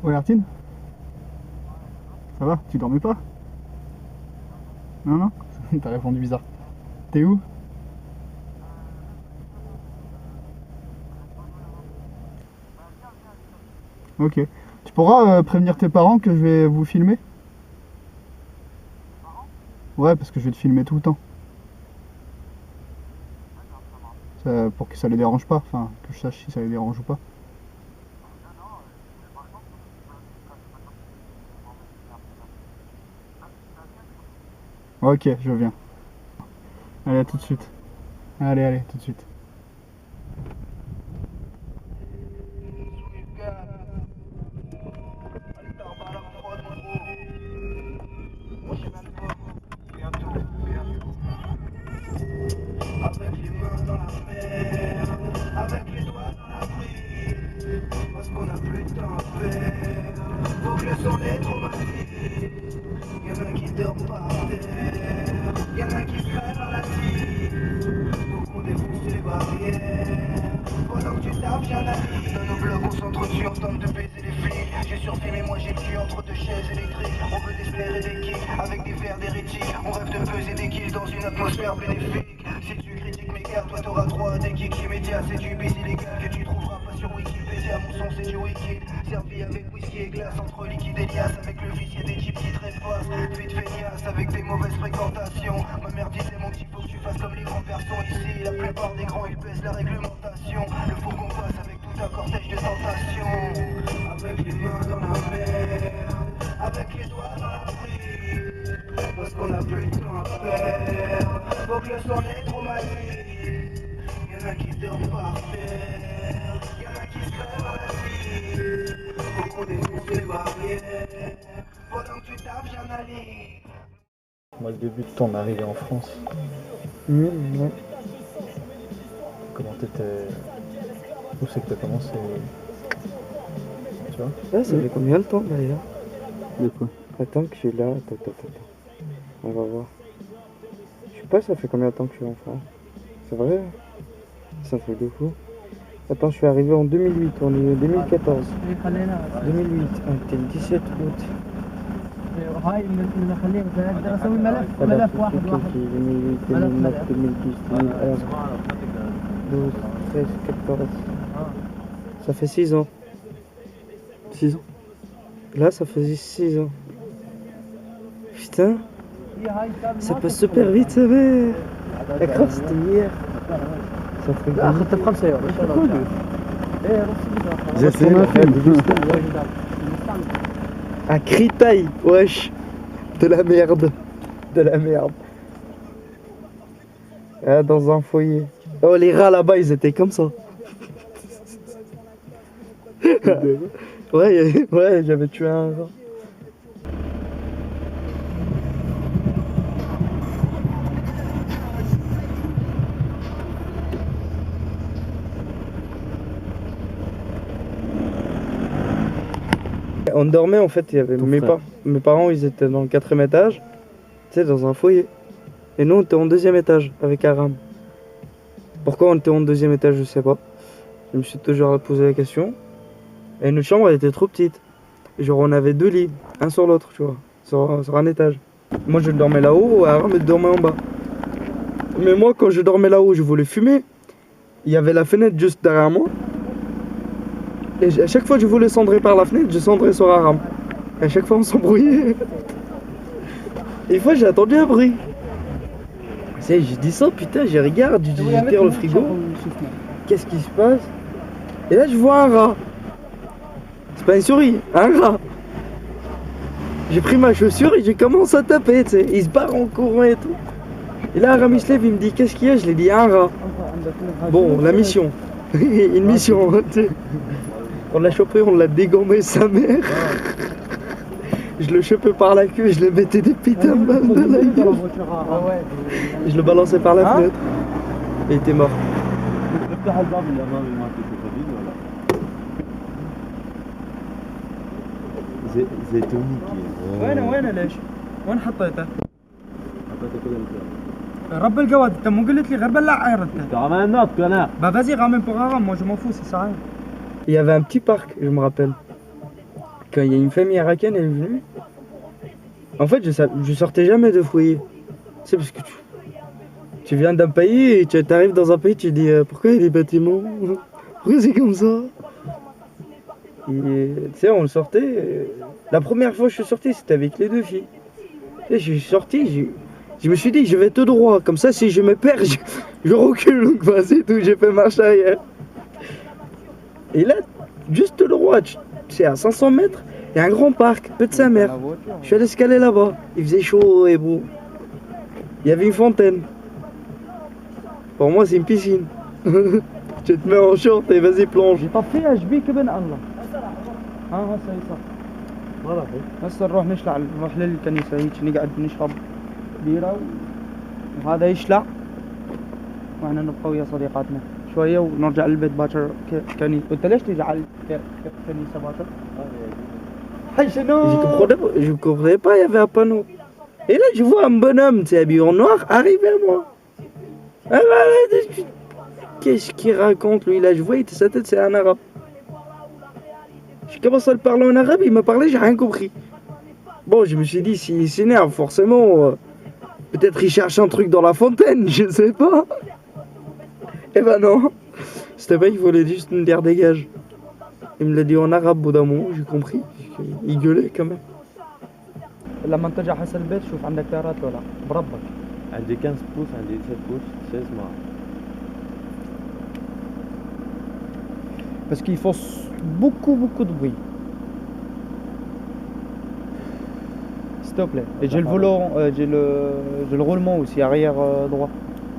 Ouais, Artine? Ça va? Tu dormais pas? Non, non? T'as répondu bizarre. T'es où? Ok. Tu pourras prévenir tes parents que je vais vous filmer? Ouais, parce que je vais te filmer tout le temps. Pour que ça les dérange pas. Enfin, que je sache si ça les dérange ou pas. Ok, je viens. Allez, à tout de suite. Allez, allez, tout de suite. Avec les mains dans la mer, avec les doigts dans la prise, parce qu'on n'a plus de temps à perdre. Faut que le soleil traumatise. Y'en a qui dorment par terre, y'en a qui se crèvent à la cime. Faut qu'on défonce les barrières. Pendant que tu tapes, j'analyse. Dans nos blocs, on s'entretue en tente de baiser les flics. J'ai surfilmé, mais moi j'ai le cul entre deux chaises électriques. On veut désespérer des kicks avec des verres d'hérétiques. On rêve de peser des kills dans une atmosphère bénéfique. Si tu critiques mes gars, toi t'auras droit à des kicks immédiats. C'est du bis illégal que tu trouveras pas sur Wikipédia. Mon son c'est du wiki, servi avec whisky et glace. Entre liquide et liasse, avec le vicié des types qui trépassent. Vite feignasse, avec des mauvaises fréquentations. Ma mère disait mon petit, faut que tu fasses comme les grands garçons. Ici, la plupart des grands ils baissent la réglementation. Le faut qu'on passe avec tout un cortège de tentations. Avec les mains dans la mer, avec les doigts dans la prise, parce qu'on a plus de temps à perdre. Faut que le soleil traumatise. Y'en a qui dorment par terre, y'en a qui se crèvent à la vie. Faut qu'on défonce les barrières. Pendant que tu tapes, j'analyse. Moi, le début de ton arrivée en France, Ouais. comment t'étais. Où c'est que t'as commencé? Tu vois? Là, ça fait combien de temps d'ailleurs? De quoi? Attends que je suis là. Attends. On va voir. Je sais pas, ça fait combien de temps que je suis en France? C'est vrai? Ça fait de fou. Attends, je suis arrivé en 2008, on est en 2014. 2008, on était le 17 août. هاي من نخليه بدنا نسوي ملف واحد 2008, 2009, 2010, 2011, 12, 13, 14. Ça fait 6 ans. 6 ans. Là, ça faisait 6 ans. Putain, ça passe super vite, ça va. D'accord, c'était hier. Ça fait اخذت ب5 يورو J'essaie un critail, wesh. De la merde. De la merde. Ah, dans un foyer. Oh, les rats là-bas, ils étaient comme ça. Ouais, j'avais tué un rat. On dormait en fait, il y avait mes parents, ils étaient dans le 4e étage, tu sais, dans un foyer. Et nous, on était en 2e étage avec Aram. Pourquoi on était en 2e étage, je sais pas. Je me suis toujours posé la question. Et notre chambre, elle était trop petite. Genre, on avait 2 lits, un sur l'autre, tu vois, sur un étage. Moi, je dormais là-haut, Aram dormait en bas. Mais moi, quand je dormais là-haut, je voulais fumer. Il y avait la fenêtre juste derrière moi. Et à chaque fois que je voulais cendrer par la fenêtre, je cendrais sur Aram. Et à chaque fois, on s'embrouillait. Et une fois, j'ai attendu un bruit. J'ai dit ça, putain, je regarde, je tire le frigo. Qu'est-ce qui se passe? Et là, je vois un rat. C'est pas une souris, un rat. J'ai pris ma chaussure et j'ai commencé à taper, tu sais. Il se barre en courant et tout. Et là, Aram, il se lève, il me dit, qu'est-ce qu'il y a? Je lui ai dit, un rat. Bon, la mission. Une mission, tu sais. On l'a chopé, on l'a dégommé sa mère. Je le chopais par la queue, je le mettais des putains de balles dans la gueule. Je le balançais par la fenêtre. Et il était mort. زيتوني وين ليش؟ وين حطيته؟ رب الجواد انت مو قلت لي غير بلع عيرته. Bah vas-y ramène pour Aram, moi je m'en fous, c'est ça rien. Il y avait un petit parc, je me rappelle. quand il y a une famille irakienne, elle est venue. En fait, je sortais jamais de foyer. C'est parce que tu viens d'un pays et tu arrives dans un pays, tu dis pourquoi il y a des bâtiments? Pourquoi c'est comme ça? Et tu sais, on sortait. La première fois que je suis sorti, c'était avec les deux filles. Et je suis sorti, je me suis dit, je vais tout droit. Comme ça, si je me perds, je recule. Quoi, c'est tout, j'ai fait marche arrière. Et là, juste tout droit, c'est à 500 mètres, il y a un grand parc, peu de sa mère. Je suis allé escalader là-bas. Il faisait chaud et beau. Il y avait une fontaine. Pour moi, c'est une piscine. Tu te mets en short et vas-y plonge. يطفيها شبيك ابن الله. ها هسه يصح. Voilà. هسه نروح للكنيسة هيك نقعد نشرب بيرة وهذا يشلع واحنا نبقى ويا صديقاتنا شوية ونرجع للبيت باكر كنيسة. انت ليش تيجي على الكنيسة باكر؟ حي شنو؟ Je comprenais pas, il y avait un panneau. Et là, je vois un bonhomme, tu sais, habillé en noir, arriver à moi. Ah bah, qu'est-ce qu'il raconte lui là? Je vois, sa tête, c'est un arabe. Je commence à le parler en arabe, il m'a parlé, j'ai rien compris. Bon, je me suis dit, s'il s'énerve, forcément, peut-être il cherche un truc dans la fontaine, je sais pas. Eh ben non, c'était pas, il voulait juste me dire dégage. Il me l'a dit en arabe, au bout d'un moment, j'ai compris. Il gueulait quand même. لما ترجع حسن البيت شوف عندك تيارات ولا بربك. عندي 15 بوس عندي 17 بوس 16 معه. Parce qu'ils font beaucoup de bruit. S'il te plaît. Et j'ai le volant, j'ai le roulement aussi arrière droit.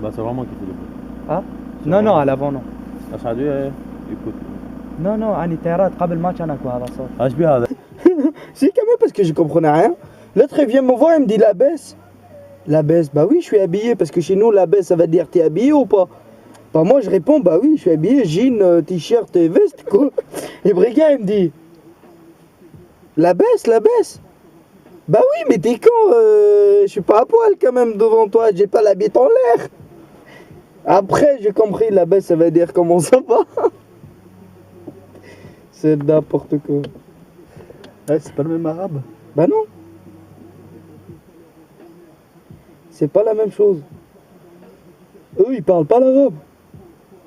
Bah c'est vraiment qui fait le bruit. Ah? Non, à l'avant non. أسعدوا écoute. Non, أنا تيارات قبل ما كان أكو هذا صار. ايش بيه هذا؟ Si, quand même, parce que je comprenais rien. L'autre, il vient me voir, il me dit la baisse. La baisse, bah oui, je suis habillé, parce que chez nous, la baisse, ça va dire t'es habillé ou pas? Bah moi, je réponds, bah oui, je suis habillé, jean, t-shirt et veste, quoi. Et Brigand, il me dit, la baisse. Bah oui, mais t'es quand je suis pas à poil quand même devant toi, j'ai pas la bite en l'air. Après, j'ai compris, la baisse, ça veut dire comment ça va. C'est n'importe quoi. Ouais, c'est pas le même arabe. Bah non. C'est pas la même chose. Eux, ils parlent pas l'arabe.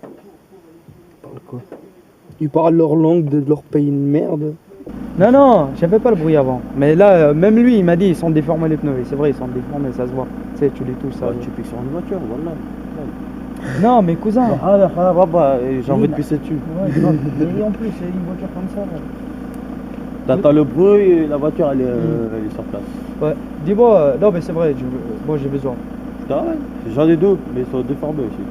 Ils parlent quoi? Ils parlent leur langue de leur pays de merde. Non, j'avais pas le bruit avant. Mais là, même lui, il m'a dit ils sont déformés les pneus. Et c'est vrai, ils sont déformés, ça se voit. Tu sais, tu les touches, ça. Tu piques sur une voiture, voilà. Non, mais cousin. Ah là, j'ai envie de pisser dessus. Ouais, grave. Et en plus, c'est une voiture comme ça. Là. T'entends le bruit et la voiture elle est sur place. Ouais. Dis-moi, non, mais c'est vrai, moi j'ai besoin. Ah ouais, j'en ai deux, mais ils sont déformés aussi.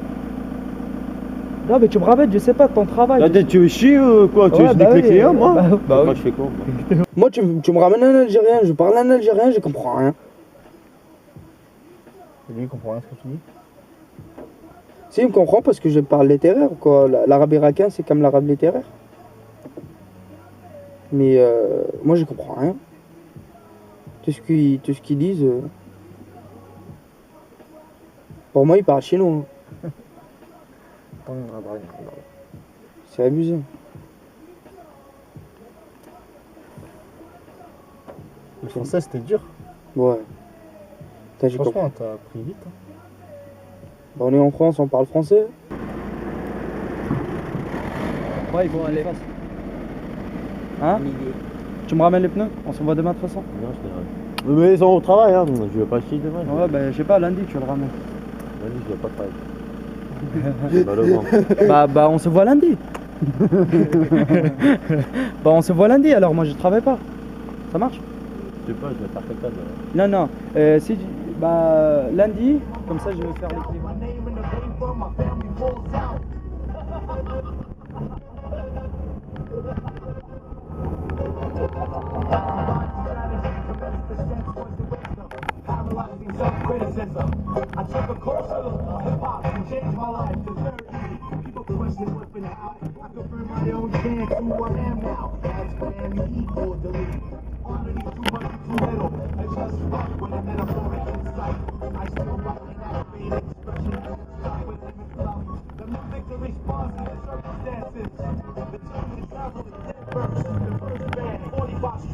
Non, mais tu me rappelles, je sais pas, ton travail. Attends, tu veux chier ou quoi? Tu veux Ouais, niquer bah les oui, clients, moi? bah Moi oui. je fais quoi, moi? Moi, tu me ramènes un Algérien, je parle un Algérien, je comprends rien. Et lui, il comprend rien ce que tu dis. Si, il me comprend parce que je parle littéraire, quoi. L'arabe irakien, c'est comme l'arabe littéraire. Mais moi, je comprends rien. Tout ce qu'ils disent. Pour moi, ils parlent chinois. C'est abusé. Le français, c'était dur. Ouais. Putain, j'ai compris. Franchement, t'as appris vite. Hein. Bah, on est en France, on parle français. Ouais, ils vont aller. Hein? Tu me ramènes les pneus? On se voit demain de toute façon? Non, je t'ai... Mais ils sont au travail, hein. Je vais pas chier demain. Ouais, bah je sais pas, lundi tu le ramènes. Vas-y, je vais pas travailler. Malheureusement. Bah on se voit lundi. Bah on se voit lundi alors, moi je travaille pas. Ça marche? Je sais pas, je vais faire quelqu'un de... Non, si bah lundi, comme ça je vais faire l'équilibre. Self-criticism. I took a course of hip-hop and changed my life to 30. People question what's been how. I confirm my own chance who I am now. That's when equal delete. Already too much too little. It's just right when a metaphoric insight. I still write an activated expression. Stop with limit love. The music to respond to the circumstances. The tune is travel is dead verse. The first band, 45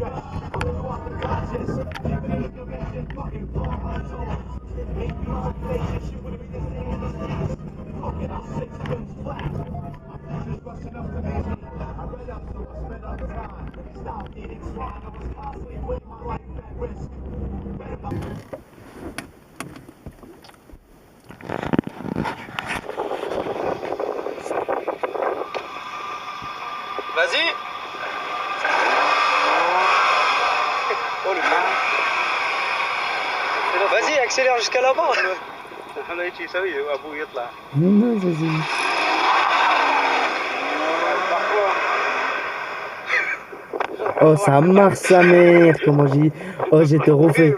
Vas-y. Vas-y, accélère jusqu'à là-bas. انا هيك يسوي وابوه يطلع. Oh, ça marche sa mère, comment je dis. Oh, j'étais refait.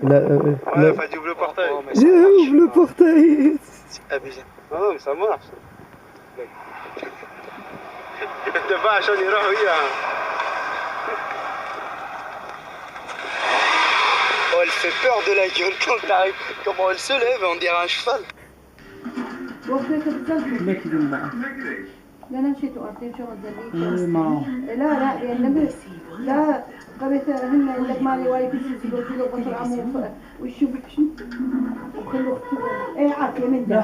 Ouais, faut ouvrir le portail. J'ouvre le portail. abusé. Non, mais ça marche. دفع عشان يروحوا وياها. Oh, elle fait peur de la gueule quand t'arrives. Comment elle se lève, on dirait un cheval. لا نمشي تقعدين شو غزالين لا يعني لا قبل هن لك مالي واي بيسي سلوكي لو قطر عمو وشو بكشن وكله ايه عاطيه من ده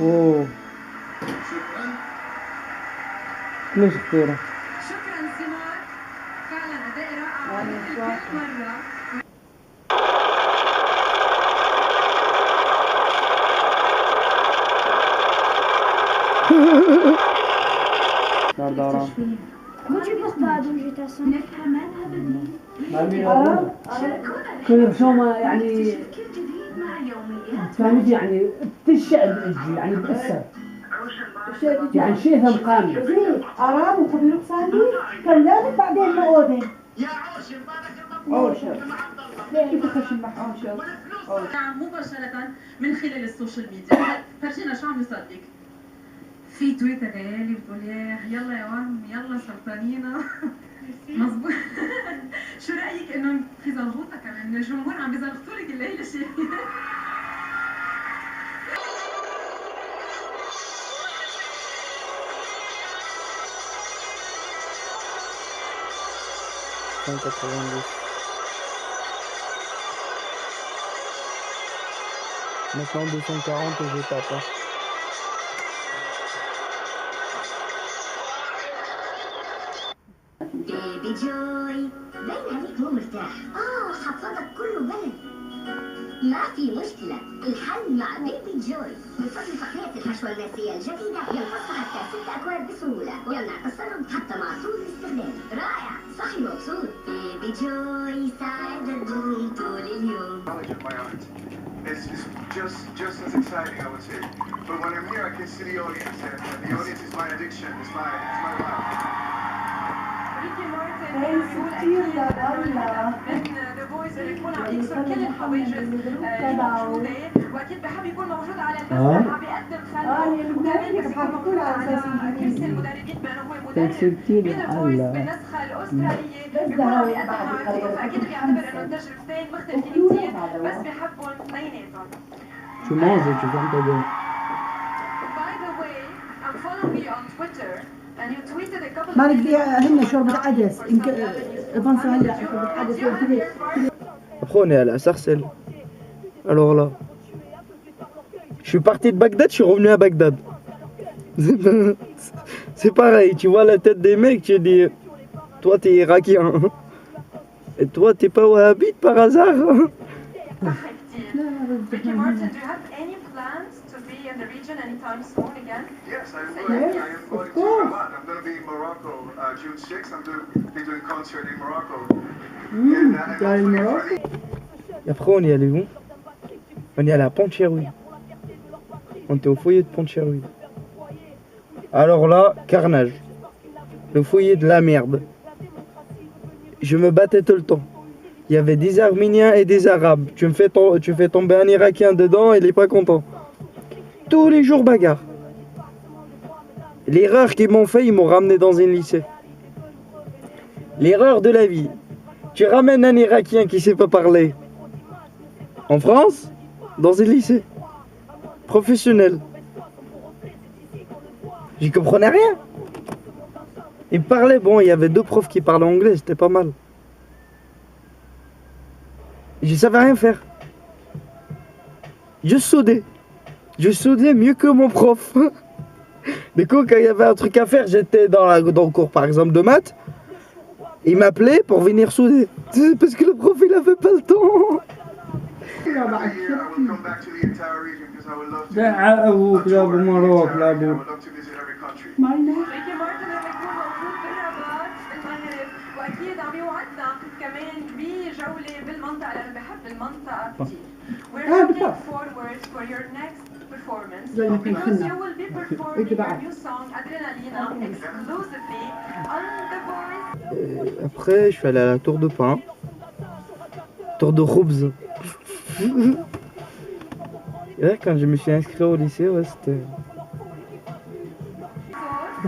اوه ليش خطيرة؟ شكرا سمار، فعلا اداء رائع مثل كل مرة. كل شو ما يعني فهمت يعني بتشعب اجي يعني بتأثر يعني شيء ثمقاني أرام وخبيروك صاندي كان لازم بعدين ما أودن عوشر كيف تخشن مع عوشر نعم مباشرة من خلال السوشيال ميديا. فرجينا شو عم يصدق. في تويتر ليالي بتقول يلا يا وهم يلا سلطانينا. مظبوط. شو رأيك انه في زلغوطة كمان الجمهور عم بيزلغطوا لك الليلة شيء؟ Maintenant 240 et je tape. Hein. بيبي جوي باين عليك مو مرتاح. حفظك كله بلد. ما في مشكلة، الحل مع بيبي جوي. بفضل تقنية الحشوة الناسية الجديدة ينفصل حتى 6 أكواب بسهولة ويمنع التسرب حتى مع طول الاستخدام. رائع، صحي مبسوط. بيبي جوي يساعد الدهون طول اليوم. It's just as exciting, I would say. But when I'm here, I can see the audience, and the audience is my addiction. It's my life. ريكي مارتن بيقول أكيد من ذا فويس اللي يكون عم يكسر كل الحواجز الموجودة، وأكيد بحب يكون موجود على المسرح عم بيقدم فن، وكمان بس يكون موجود على كرسي المدربين بأنه هو مدرب بذا فويس بالنسخة الأسترالية بيكون عم بيقدم معرض، فأكيد بيعتبر إنه التجربتين مختلفين كتير بس بحبهم اثنيناتهم. Tu manges et tu fermes ta gueule. By the way, I'm following you on Twitter. مالك بيها هن شربة عدس يمكن بنصر هلا شربة عدس Après on est allé à Sarcelles. Alors là, je suis parti de Bagdad, je suis revenu à Bagdad. C'est pareil, tu vois la tête des mecs, tu dis, toi t'es irakien. Et toi t'es pas wahhabite par hasard. Ricky Martin, do you have any plans to be in the region anytime soon again? Yes, I am going to a lot. I'm going to be in Morocco June 6th. I'm going to be doing a concert in Morocco. Et après on y allait où? On y allait à Pontcherry. On était au foyer de Pontcherry. Alors là, carnage. Le foyer de la merde. Je me battais tout le temps. Il y avait des Arméniens et des Arabes. Tu fais tomber un Irakien dedans, il est pas content. Tous les jours bagarre. L'erreur qu'ils m'ont fait, ils m'ont ramené dans un lycée. L'erreur de la vie. Tu ramènes un Irakien qui sait pas parler. En France, dans un lycée professionnel. J'y comprenais rien. Il parlait, bon, il y avait 2 profs qui parlaient anglais, c'était pas mal. Je savais rien faire. Je soudais mieux que mon prof. Du coup, quand il y avait un truc à faire, j'étais dans le cours par exemple de maths. Il m'appelait pour venir souder. Parce que le prof il avait pas le temps. ده أبوك لا أبو مروك لا أبو ريكي مارتن رح يكون موجود بالرباط بالمغرب واكيد عم يوعدنا كمان بجوله بالمنطقه لانه بحب المنطقه كثير. We're looking forward for your next performance because you will be performing your new song Adrenalina exclusively on The Voice. Après, je suis allé à la Tour de Pain. Tour de Roubs. Et là, quand je me suis inscrit au lycée, ouais, c'était... The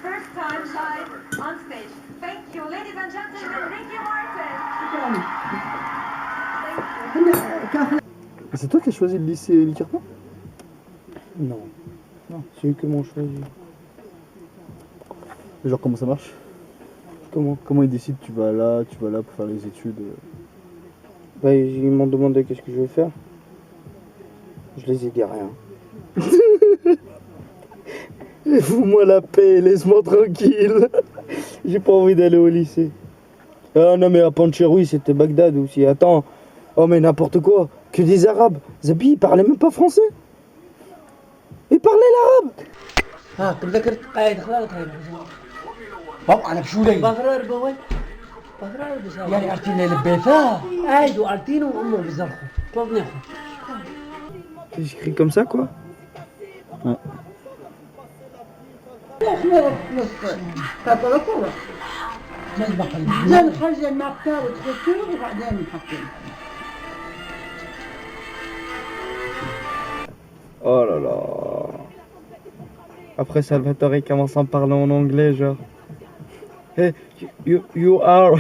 first time live on stage. Thank you, ladies and gentlemen, Ricky Martin. Thank you. Et c'est toi qui as choisi le lycée Licarpin? Non. C'est eux qui m'ont choisi. Et genre comment ça marche? Comment ils décident tu vas là pour faire les études? Bah, ils m'ont demandé qu'est-ce que je veux faire. Je les ai dit rien. Fous-moi la paix, laisse-moi tranquille. J'ai pas envie d'aller au lycée. Ah non mais à Pancheroui c'était Bagdad aussi. Attends. Oh mais n'importe quoi. Que des Arabes. Zabi ils parlaient même pas français. Ils parlaient l'arabe. ها كنت ذكرت قاعد خلالك هاي بابا انا بشو لي بغرر بوي بغرر بزاف يعني ارتين لبيتها عاد وارتين وامه بزرخو طلبني اخو J'écris comme ça quoi. Ouais. زين خرج المقطع وتحطيه وبعدين نحطيه. Oh là là. Après Salvatore commence à me parler en anglais genre. Hey, you are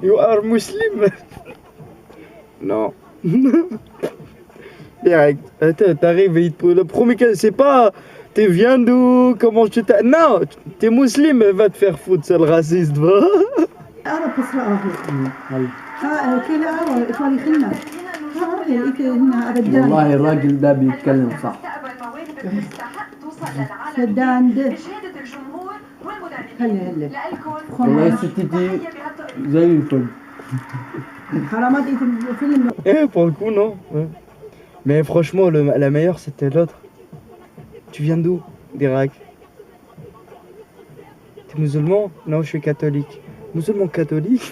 you are Muslim. Non. Direct. Attends, t'arrives et le premier cas, c'est pas t'es viens d'où, comment tu t'as. Non, t'es musulman, va te faire foutre, c'est le raciste, va. أنا بسرعة كذا إيطالي خلنا لقيت هنا رجال والله الراجل ده بيتكلم صح سدان ده هلا والله يا ستي زي الفل حرامات في الفيلم. Eh, pour le coup, non. Ouais. Mais franchement, la meilleure, c'était l'autre. Tu viens d'où? D'Irak. T'es musulman? Non, je suis catholique. Musulman catholique?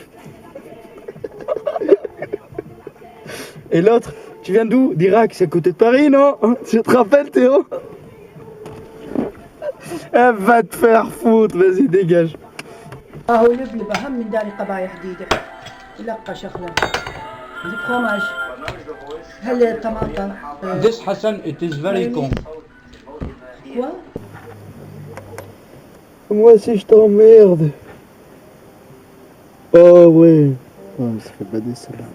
Et l'autre, tu viens d'où? D'Irak, c'est à côté de Paris, non? Tu te rappelles, Théo? Elle va te faire foutre, vas-y, dégage. هو يبلي بهم من داري قبايح جديدة يلقى شغلة الفرماج هل الطماطم This Hassan, it is very con. quoi Moi aussi, je t'emmerde. Oh ouais. Ouais, ça fait bader celle-là.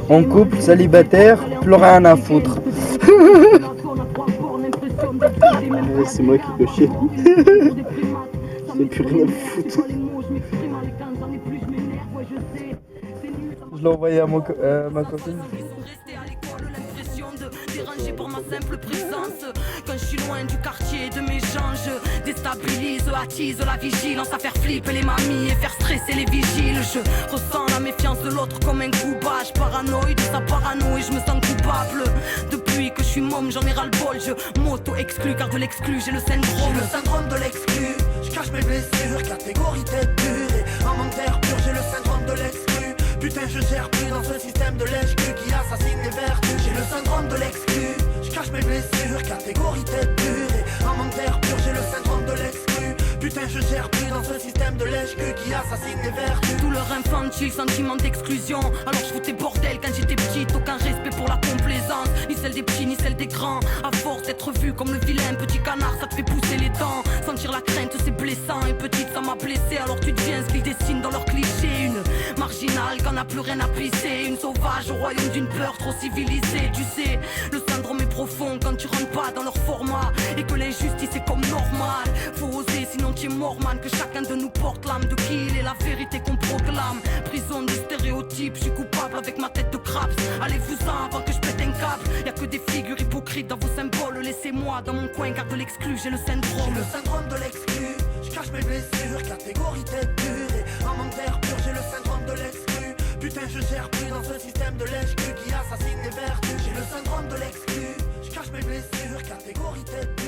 En couple, célibataire, plus rien à foutre. C'est moi qui peux chier. J'ai plus rien à foutre. Je l'ai envoyé à ma copine. Dérangé pour ma simple présence. Quand je suis loin du quartier de mes gens, je déstabilise, attise la vigilance, à faire flipper les mamies et faire stresser les vigiles. Je ressens la méfiance de l'autre comme un coup bas. Je paranoïe de sa parano et je me sens coupable. Depuis que je suis môme, j'en ai ras le bol. Je m'auto-exclus car de l'exclu, j'ai le syndrome. J'ai le syndrome de l'exclu. Je cache mes blessures, catégorie tête dure. Et un manque d'air pur, j'ai le syndrome de l'exclu. Putain, je gère plus dans ce système de lèche-cul qui assassine les vertus. J'ai le syndrome de l'exclu. Je cache mes blessures, catégorie tête dure. Et un manque d'air pur, j'ai le syndrome de l'exclu. Putain je gère plus dans ce système de lèche-cul qui assassine les vertus. Tout leur infantile sentiment d'exclusion. Alors je foutais bordel quand j'étais petite. Aucun respect pour la complaisance, ni celle des petits ni celle des grands. À force d'être vu comme le vilain petit canard, ça te fait pousser les dents. Sentir la crainte c'est blessant. Et petite ça m'a blessé. Alors tu deviens ce qu'ils dessinent dans leurs clichés. Une marginale quand n'a plus rien à pisser. Une sauvage au royaume d'une peur trop civilisée. Tu sais, le syndrome est profond quand tu rentres pas dans leur format. Et que l'injustice est comme normal. Faut oser sinon tu es mort man. Que chacun de nous porte l'âme de qui il est, la vérité qu'on proclame. Prison des stéréotypes, je suis coupable avec ma tête de craps. Allez-vous-en avant que je pète un câble. Y'a que des figures hypocrites dans vos symboles. Laissez-moi dans mon coin car de l'exclu j'ai le syndrome. J'ai le syndrome de l'exclu, je cache mes blessures, catégorie tête dure. Et en manque d'air pur j'ai le syndrome de l'exclu. Putain je gère plus dans ce système de lèche-cul qui assassine les vertus. J'ai le syndrome de l'exclu, je cache mes blessures, catégorie tête dure.